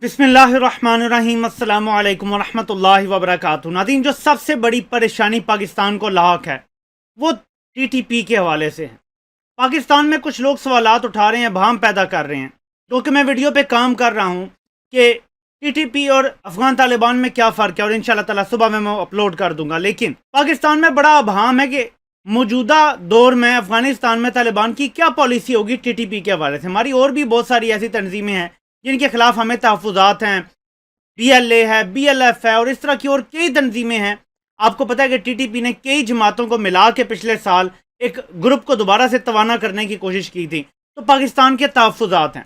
बिस्मिल्लाहिर्रहमानिर्रहीम अस्सलामु अलैकुम वरहमतुल्लाहि वबरकातुहू। नाज़रीन, जो सबसे बड़ी परेशानी पाकिस्तान को लाहक है वो टीटीपी के हवाले से है। पाकिस्तान में कुछ लोग सवालात उठा रहे हैं, बहम पैदा कर रहे हैं, क्योंकि मैं वीडियो पे काम कर रहा हूँ कि टीटीपी और अफगान तालिबान में क्या फ़र्क है, और इंशाअल्लाह ताला सुबह में मैं अपलोड कर दूंगा। लेकिन पाकिस्तान में बड़ा अबहम है कि मौजूदा दौर में अफगानिस्तान में तालिबान की क्या पॉलिसी होगी टीटीपी के हवाले से। हमारी और भी बहुत सारी ऐसी तंजीमें हैं जिनके खिलाफ हमें तहफ़्फ़ुज़ात हैं, PLA है, BLF है, और इस तरह की और कई तंजीमें हैं। आपको पता है कि टीटीपी ने कई जमातों को मिला के पिछले साल एक ग्रुप को दोबारा से तवाना करने की कोशिश की थी। तो पाकिस्तान के तहफ़्फ़ुज़ात हैं,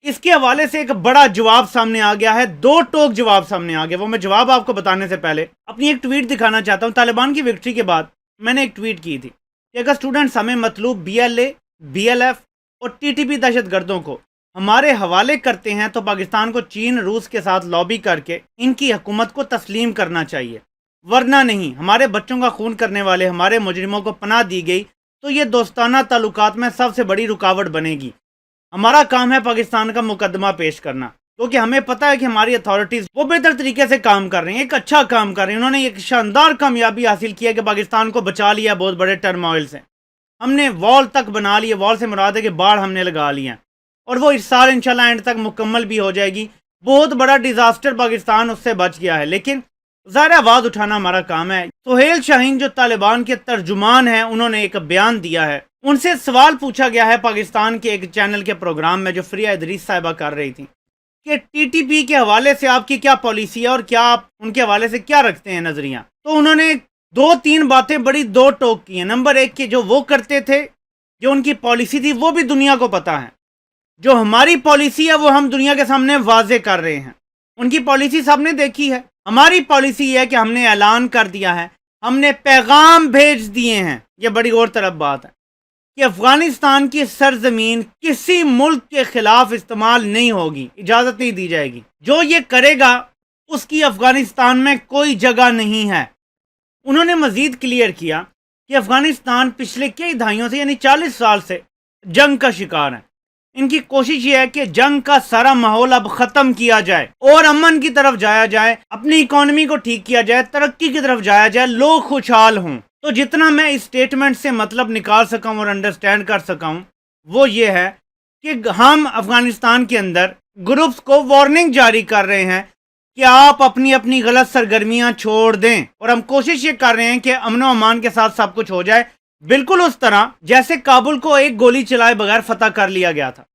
इसके हवाले से एक बड़ा जवाब सामने आ गया है। दो टोक जवाब सामने आ गया। वो मैं जवाब आपको बताने से पहले अपनी एक ट्वीट दिखाना चाहता हूँ। तालिबान की विक्ट्री के बाद मैंने एक ट्वीट की थी कि अगर स्टूडेंट्स हमें मतलूब BLA, BLF और टीटीपी दहशतगर्दों को हमारे हवाले करते हैं तो पाकिस्तान को चीन, रूस के साथ लॉबी करके इनकी हुकूमत को तस्लीम करना चाहिए, वरना नहीं। हमारे बच्चों का खून करने वाले हमारे मुजरिमों को पनाह दी गई तो ये दोस्ताना ताल्लुकात में सबसे बड़ी रुकावट बनेगी। हमारा काम है पाकिस्तान का मुकदमा पेश करना, क्योंकि हमें पता है कि हमारी अथॉरिटीज़ वो बेहतर तरीके से काम कर रही हैं, एक अच्छा काम कर रही हैं। उन्होंने एक शानदार कामयाबी हासिल की है कि पाकिस्तान को बचा लिया बहुत बड़े टर्मोइल से। हमने वॉल तक बना लिए, वॉल से मुराद है कि बाढ़ हमने लगा लिया, और वो इस साल इंशाल्लाह एंड तक मुकम्मल भी हो जाएगी। बहुत बड़ा डिज़ास्टर पाकिस्तान उससे बच गया है, लेकिन ज़ाहिर आवाज़ उठाना हमारा काम है। सुहेल शाहीन जो तालिबान के तर्जुमान हैं, उन्होंने एक बयान दिया है। उनसे सवाल पूछा गया है पाकिस्तान के एक चैनल के प्रोग्राम में जो फ्रिया इदरीस साहिबा कर रही थी कि टीटीपी के हवाले से आपकी क्या पॉलिसी है और क्या आप उनके हवाले से क्या रखते हैं नज़रिया। तो उन्होंने दो तीन बातें बड़ी दो टोक की हैं। नंबर एक कि जो वो करते थे, जो उनकी पॉलिसी थी, वो भी दुनिया को पता है। जो हमारी पॉलिसी है वो हम दुनिया के सामने वाजे कर रहे हैं। उनकी पॉलिसी सबने देखी है। हमारी पॉलिसी है कि हमने ऐलान कर दिया है, हमने पैगाम भेज दिए हैं। ये बड़ी और तरफ बात है कि अफगानिस्तान की सरजमीन किसी मुल्क के खिलाफ इस्तेमाल नहीं होगी, इजाज़त नहीं दी जाएगी। जो ये करेगा उसकी अफगानिस्तान में कोई जगह नहीं है। उन्होंने मजीद क्लियर किया कि अफगानिस्तान पिछले कई दहाइयों से यानी 40 साल से जंग का शिकार है। इनकी कोशिश ये है कि जंग का सारा माहौल अब ख़त्म किया जाए और अमन की तरफ जाया जाए, अपनी इकॉनमी को ठीक किया जाए, तरक्की की तरफ जाया जाए, लोग खुशहाल हों। तो जितना मैं इस स्टेटमेंट से मतलब निकाल सका हूँ और अंडरस्टैंड कर सका हूँ वो ये है कि हम अफगानिस्तान के अंदर ग्रुप्स को वार्निंग जारी कर रहे हैं कि आप अपनी अपनी गलत सरगर्मियां छोड़ दें, और हम कोशिश ये कर रहे हैं कि अमन व अमान के साथ सब कुछ हो जाए, बिल्कुल उस तरह जैसे काबुल को एक गोली चलाए बगैर फतह कर लिया गया था।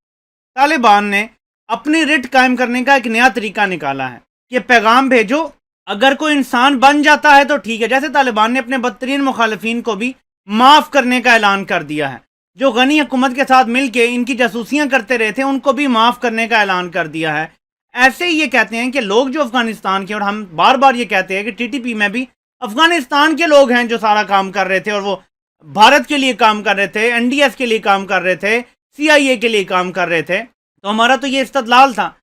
तालिबान ने अपनी रिट कायम करने का एक नया तरीका निकाला है कि पैगाम भेजो, अगर कोई इंसान बन जाता है तो ठीक है। जैसे तालिबान ने अपने बदतरीन मुखालिफिन को भी माफ़ करने का ऐलान कर दिया है। जो गनी हुकूमत के साथ मिल के इनकी जासूसियाँ करते रहे थे उनको भी माफ़ करने का ऐलान कर दिया है। ऐसे ही ये कहते हैं कि लोग जो अफगानिस्तान के, और हम बार बार ये कहते हैं कि टीटीपी में भी अफगानिस्तान के लोग हैं जो सारा काम कर रहे थे, और वो भारत के लिए काम कर रहे थे, NDS के लिए काम कर रहे थे, CIA के लिए काम कर रहे थे। तो हमारा तो ये इस्तदलाल था।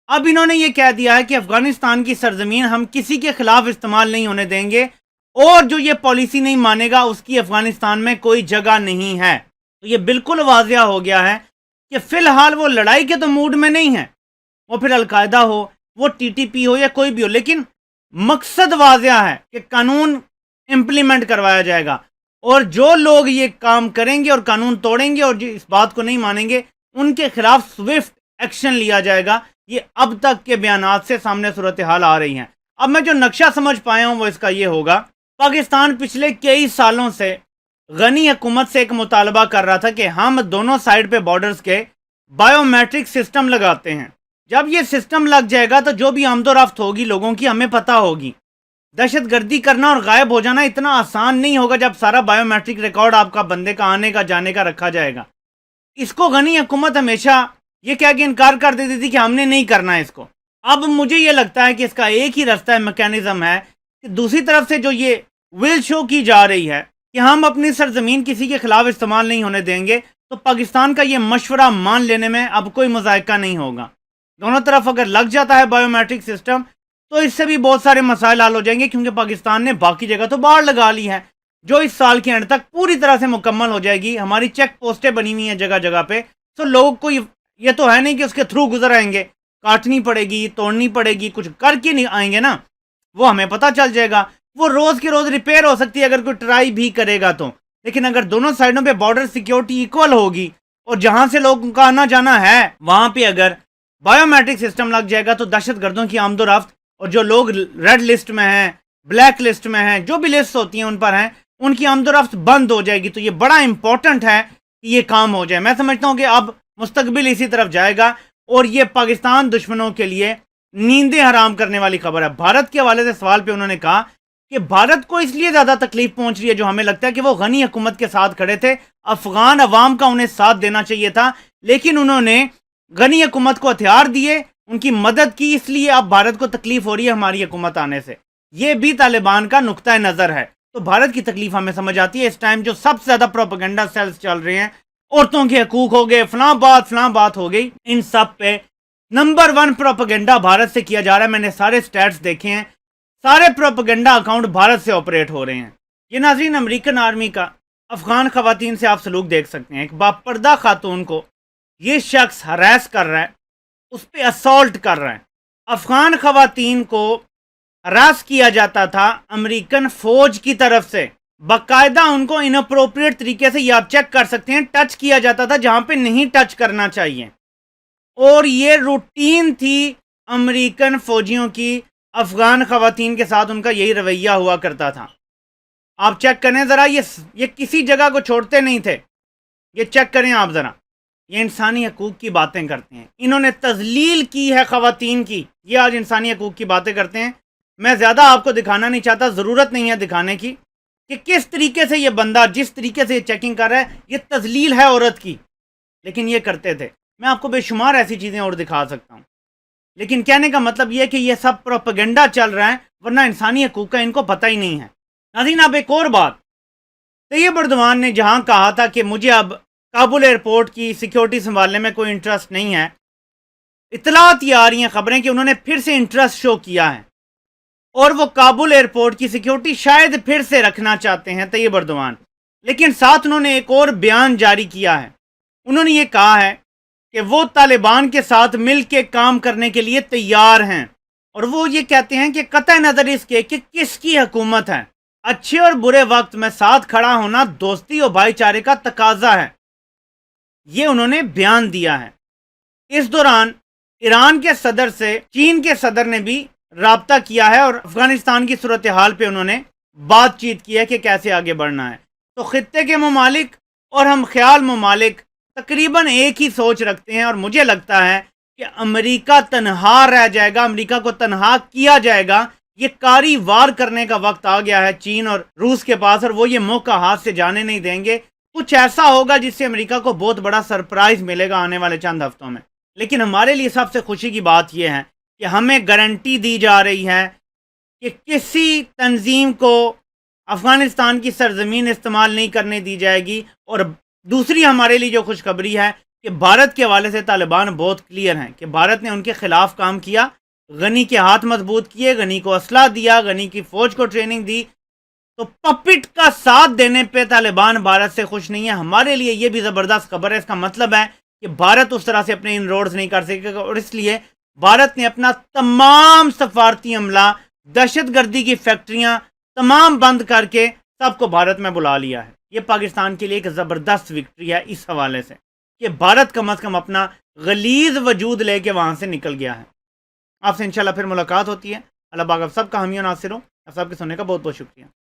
अब इन्होंने ये कह दिया है कि अफगानिस्तान की सरजमीन हम किसी के खिलाफ इस्तेमाल नहीं होने देंगे, और जो ये पॉलिसी नहीं मानेगा उसकी अफगानिस्तान में कोई जगह नहीं है। तो ये बिल्कुल वाज़िया हो गया है कि फ़िलहाल वो लड़ाई के तो मूड में नहीं है, वो फिर अलकायदा हो, वो TTP हो या कोई भी हो, लेकिन मकसद वाज़िया है कि कानून इम्प्लीमेंट करवाया जाएगा, और जो लोग ये काम करेंगे और कानून तोड़ेंगे और जो इस बात को नहीं मानेंगे उनके खिलाफ स्विफ्ट एक्शन लिया जाएगा। ये अब तक के बयानात से सामने सूरत हाल आ रही हैं। अब मैं जो नक्शा समझ पाया हूँ वो इसका ये होगा, पाकिस्तान पिछले कई सालों से गनी हुकूमत से एक मुतालबा कर रहा था कि हम दोनों साइड पे बॉर्डर्स के बायोमेट्रिक सिस्टम लगाते हैं। जब ये सिस्टम लग जाएगा तो जो भी आमदोरफ्त होगी लोगों की हमें पता होगी। दहशत गर्दी करना और गायब हो जाना इतना आसान नहीं होगा जब सारा बायोमेट्रिक रिकॉर्ड आपका बंदे का आने का जाने का रखा जाएगा। इसको गनी हुकूमत हमेशा ये कह के इनकार कर देती थी कि हमने नहीं करना है इसको। अब मुझे ये लगता है कि इसका एक ही रास्ता है, मैकेनिज्म है कि दूसरी तरफ से जो ये विल शो की जा रही है कि हम अपनी सरजमीन किसी के खिलाफ इस्तेमाल नहीं होने देंगे, तो पाकिस्तान का ये मशवरा मान लेने में अब कोई मज़ायका नहीं होगा। दोनों तरफ अगर लग जाता है बायोमेट्रिक सिस्टम तो इससे भी बहुत सारे मसाइल हल हो जाएंगे, क्योंकि पाकिस्तान ने बाकी जगह तो बाढ़ लगा ली है जो इस साल के एंड तक पूरी तरह से मुकम्मल हो जाएगी। हमारी चेक पोस्टें बनी हुई हैं जगह जगह पे, तो लोगों को ये तो है नहीं कि उसके थ्रू गुजर आएंगे। کاٹنی پڑے گی، توڑنی پڑے گی، کچھ کر کے نہیں آئیں گے نا، وہ ہمیں پتہ چل جائے گا. وہ روز کے روز ریپیئر ہو سکتی ہے اگر کوئی ٹرائی بھی کرے گا تو. لیکن اگر دونوں سائڈوں پہ بارڈر سیکیورٹی ایکول ہوگی اور جہاں سے لوگوں کا آنا جانا ہے وہاں پہ اگر بایو میٹرک سسٹم لگ جائے گا تو دہشت گردوں کی آمد و رفت، اور جو لوگ ریڈ لسٹ میں ہیں، بلیک لسٹ میں ہیں، جو بھی لسٹ ہوتی ہیں ان پر ہیں، ان کی آمد و رفت بند ہو جائے گی. تو یہ بڑا امپورٹنٹ ہے کہ یہ کام ہو جائے. میں سمجھتا ہوں کہ اب مستقبل اسی طرف جائے گا اور یہ پاکستان دشمنوں کے لیے نیندیں حرام کرنے والی خبر ہے. بھارت کے حوالے سے سوال پہ انہوں نے کہا کہ بھارت کو اس لیے زیادہ تکلیف پہنچ رہی ہے جو ہمیں لگتا ہے کہ وہ غنی حکومت کے ساتھ کھڑے تھے، افغان عوام کا انہیں ساتھ دینا چاہیے تھا، لیکن انہوں نے غنی حکومت کو ہتھیار دیے، ان کی مدد کی، اس لیے اب بھارت کو تکلیف ہو رہی ہے ہماری حکومت آنے سے. یہ بھی طالبان کا نقطہ نظر ہے. تو بھارت کی تکلیف ہمیں سمجھ آتی ہے. اس ٹائم جو سب سے زیادہ پروپیگنڈا سیلز چل رہے ہیں، عورتوں کے حقوق ہو گئے، فلاں بات ہو گئی، ان سب پہ نمبر 1 پروپیگنڈا بھارت سے کیا جا رہا ہے. میں نے سارے سٹیٹس دیکھے ہیں، سارے پروپیگنڈا اکاؤنٹ بھارت سے آپریٹ ہو رہے ہیں. یہ ناظرین امریکن آرمی کا افغان خواتین سے آپ سلوک دیکھ سکتے ہیں. ایک باپردہ خاتون کو یہ شخص ہراس کر رہا ہے، اس پہ اسالٹ کر رہا ہے. افغان خواتین کو ہراس کیا جاتا تھا امریکن فوج کی طرف سے، باقاعدہ ان کو اناپروپریٹ طریقے سے، یہ آپ چیک کر سکتے ہیں، ٹچ کیا جاتا تھا جہاں پہ نہیں ٹچ کرنا چاہیے. اور یہ روٹین تھی امریکن فوجیوں کی افغان خواتین کے ساتھ، ان کا یہی رویہ ہوا کرتا تھا. آپ چیک کریں ذرا، یہ کسی جگہ کو چھوڑتے نہیں تھے. یہ چیک کریں آپ ذرا، یہ انسانی حقوق کی باتیں کرتے ہیں. انہوں نے تذلیل کی ہے خواتین کی، یہ آج انسانی حقوق کی باتیں کرتے ہیں. میں زیادہ آپ کو دکھانا نہیں چاہتا، ضرورت نہیں ہے دکھانے کی کہ کس طریقے سے یہ بندہ، جس طریقے سے یہ چیکنگ کر رہا ہے، یہ تذلیل ہے عورت کی، لیکن یہ کرتے تھے. میں آپ کو بے شمار ایسی چیزیں اور دکھا سکتا ہوں، لیکن کہنے کا مطلب یہ کہ یہ سب پروپیگنڈا چل رہا ہے، ورنہ انسانی حقوق کا ان کو پتہ ہی نہیں ہے. ناظرین اب ایک اور بات، طیب اردوان نے جہاں کہا تھا کہ مجھے اب کابل ایئرپورٹ کی سیکیورٹی سنبھالنے میں کوئی انٹرسٹ نہیں ہے، اطلاعات یہ آ رہی ہیں خبریں کہ انہوں نے پھر سے انٹرسٹ شو کیا ہے اور وہ کابل ایئرپورٹ کی سیکیورٹی شاید پھر سے رکھنا چاہتے ہیں طیب اردوان. لیکن ساتھ انہوں نے ایک اور بیان جاری کیا ہے. انہوں نے یہ کہا ہے کہ وہ طالبان کے ساتھ مل کے کام کرنے کے لیے تیار ہیں، اور وہ یہ کہتے ہیں کہ قطع نظر اس کے کہ کس کی حکومت ہے، اچھے اور برے وقت میں ساتھ کھڑا ہونا دوستی اور بھائی چارے کا تقاضا ہے. یہ انہوں نے بیان دیا ہے. اس دوران ایران کے صدر سے چین کے صدر نے بھی رابطہ کیا ہے اور افغانستان کی صورتحال پہ انہوں نے بات چیت کی ہے کہ کیسے آگے بڑھنا ہے. تو خطے کے ممالک اور ہم خیال ممالک تقریباً ایک ہی سوچ رکھتے ہیں، اور مجھے لگتا ہے کہ امریکہ تنہا رہ جائے گا، امریکہ کو تنہا کیا جائے گا. یہ کاری وار کرنے کا وقت آ گیا ہے چین اور روس کے پاس، اور وہ یہ موقع ہاتھ سے جانے نہیں دیں گے. کچھ ایسا ہوگا جس سے امریکہ کو بہت بڑا سرپرائز ملے گا آنے والے چند ہفتوں میں. لیکن ہمارے لیے سب سے خوشی کی بات یہ ہے کہ ہمیں گارنٹی دی جا رہی ہے کہ کسی تنظیم کو افغانستان کی سرزمین استعمال نہیں کرنے دی جائے گی. اور دوسری ہمارے لیے جو خوشخبری ہے کہ بھارت کے حوالے سے طالبان بہت کلیئر ہیں کہ بھارت نے ان کے خلاف کام کیا، غنی کے ہاتھ مضبوط کیے، غنی کو اسلحہ دیا، غنی کی فوج کو ٹریننگ دی. تو پپٹ کا ساتھ دینے پہ طالبان بھارت سے خوش نہیں ہے. ہمارے لیے یہ بھی زبردست خبر ہے. اس کا مطلب ہے کہ بھارت اس طرح سے اپنے ان روڈز نہیں کر سکے گا، اور اس لیے بھارت نے اپنا تمام سفارتی عملہ، دہشت گردی کی فیکٹریاں تمام بند کر کے سب کو بھارت میں بلا لیا ہے. یہ پاکستان کے لیے ایک زبردست وکٹری ہے اس حوالے سے کہ بھارت کم از کم اپنا غلیظ وجود لے کے وہاں سے نکل گیا ہے. آپ سے انشاءاللہ پھر ملاقات ہوتی ہے. اللہ پاک آپ سب کا حامی و ناصر ہو. آپ سب کے سننے کا بہت بہت شکریہ.